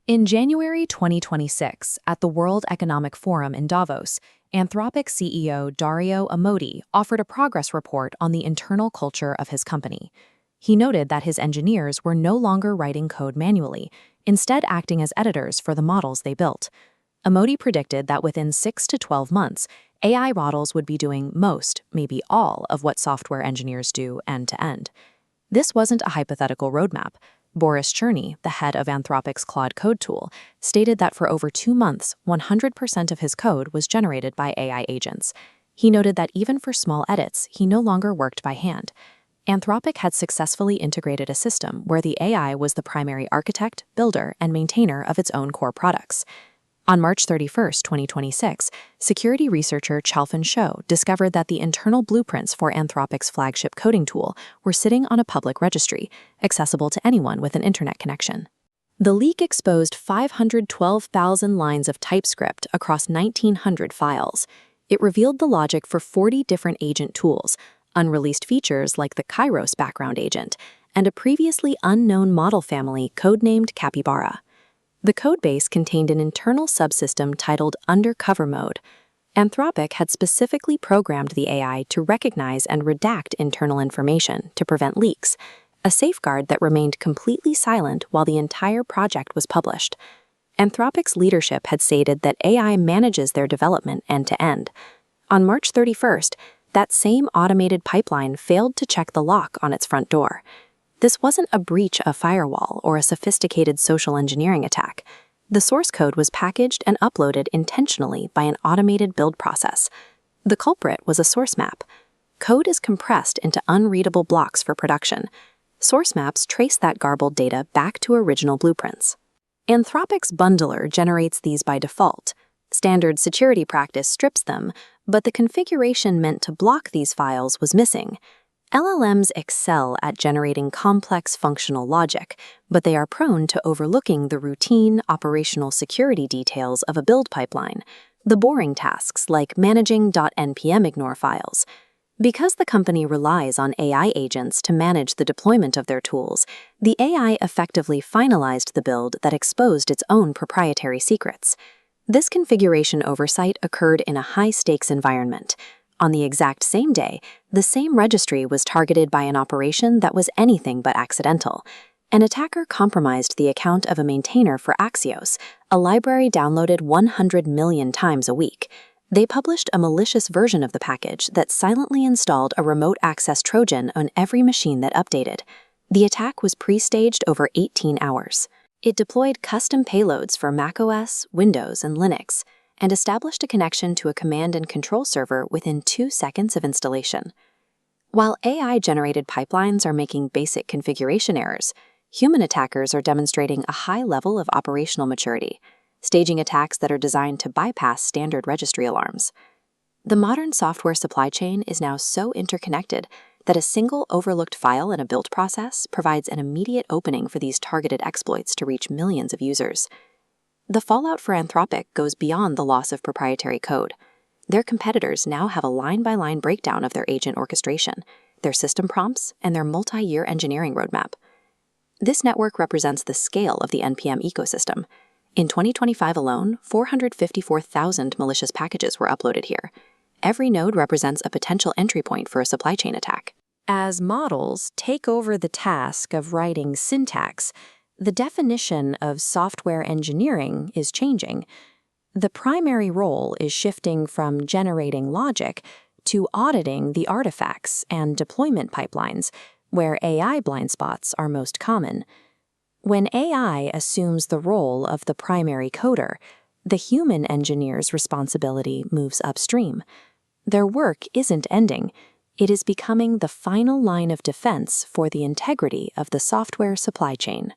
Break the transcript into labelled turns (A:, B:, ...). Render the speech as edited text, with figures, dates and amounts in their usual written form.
A: In January 2026, at the World Economic Forum in Davos, Anthropic CEO Dario Amodei offered a progress report on the internal culture of his company. He noted that his engineers were no longer writing code manually, instead acting as editors for the models they built. Amodei predicted that within 6 to 12 months, AI models would be doing most, maybe all, of what software engineers do end-to-end. This wasn't a hypothetical roadmap. Boris Cherny, the head of Anthropic's Claude code tool, stated that for over 2 months, 100% of his code was generated by AI agents. He noted that even for small edits, he no longer worked by hand. Anthropic had successfully integrated a system where the AI was the primary architect, builder, and maintainer of its own core products. On March 31, 2026, security researcher Chalfen Shou discovered that the internal blueprints for Anthropic's flagship coding tool were sitting on a public registry, accessible to anyone with an internet connection. The leak exposed 512,000 lines of TypeScript across 1,900 files. It revealed the logic for 40 different agent tools, unreleased features like the Kairos background agent, and a previously unknown model family codenamed Capybara. The codebase contained an internal subsystem titled Undercover Mode. Anthropic had specifically programmed the AI to recognize and redact internal information to prevent leaks, a safeguard that remained completely silent while the entire project was published. Anthropic's leadership had stated that AI manages their development end-to-end. On March 31st, that same automated pipeline failed to check the lock on its front door. This wasn't a breach of firewall or a sophisticated social engineering attack. The source code was packaged and uploaded intentionally by an automated build process. The culprit was a source map. Code is compressed into unreadable blocks for production. Source maps trace that garbled data back to original blueprints. Anthropic's bundler generates these by default. Standard security practice strips them, but the configuration meant to block these files was missing. LLMs excel at generating complex functional logic, but they are prone to overlooking the routine operational security details of a build pipeline, the boring tasks like managing .npm ignore files. Because the company relies on AI agents to manage the deployment of their tools, the AI effectively finalized the build that exposed its own proprietary secrets. This configuration oversight occurred in a high-stakes environment. On the exact same day, the same registry was targeted by an operation that was anything but accidental. An attacker compromised the account of a maintainer for Axios, a library downloaded 100 million times a week. They published a malicious version of the package that silently installed a remote access Trojan on every machine that updated. The attack was pre-staged over 18 hours. It deployed custom payloads for macOS, Windows, and Linux, and established a connection to a command and control server within 2 seconds of installation. While AI-generated pipelines are making basic configuration errors, human attackers are demonstrating a high level of operational maturity, staging attacks that are designed to bypass standard registry alarms. The modern software supply chain is now so interconnected that a single overlooked file in a build process provides an immediate opening for these targeted exploits to reach millions of users. The fallout for Anthropic goes beyond the loss of proprietary code. Their competitors now have a line-by-line breakdown of their agent orchestration, their system prompts, and their multi-year engineering roadmap. This network represents the scale of the NPM ecosystem. In 2025 alone, 454,000 malicious packages were uploaded here. Every node represents a potential entry point for a supply chain attack. As models take over the task of writing syntax, the definition of software engineering is changing. The primary role is shifting from generating logic to auditing the artifacts and deployment pipelines, where AI blind spots are most common. When AI assumes the role of the primary coder, the human engineer's responsibility moves upstream. Their work isn't ending. It is becoming the final line of defense for the integrity of the software supply chain.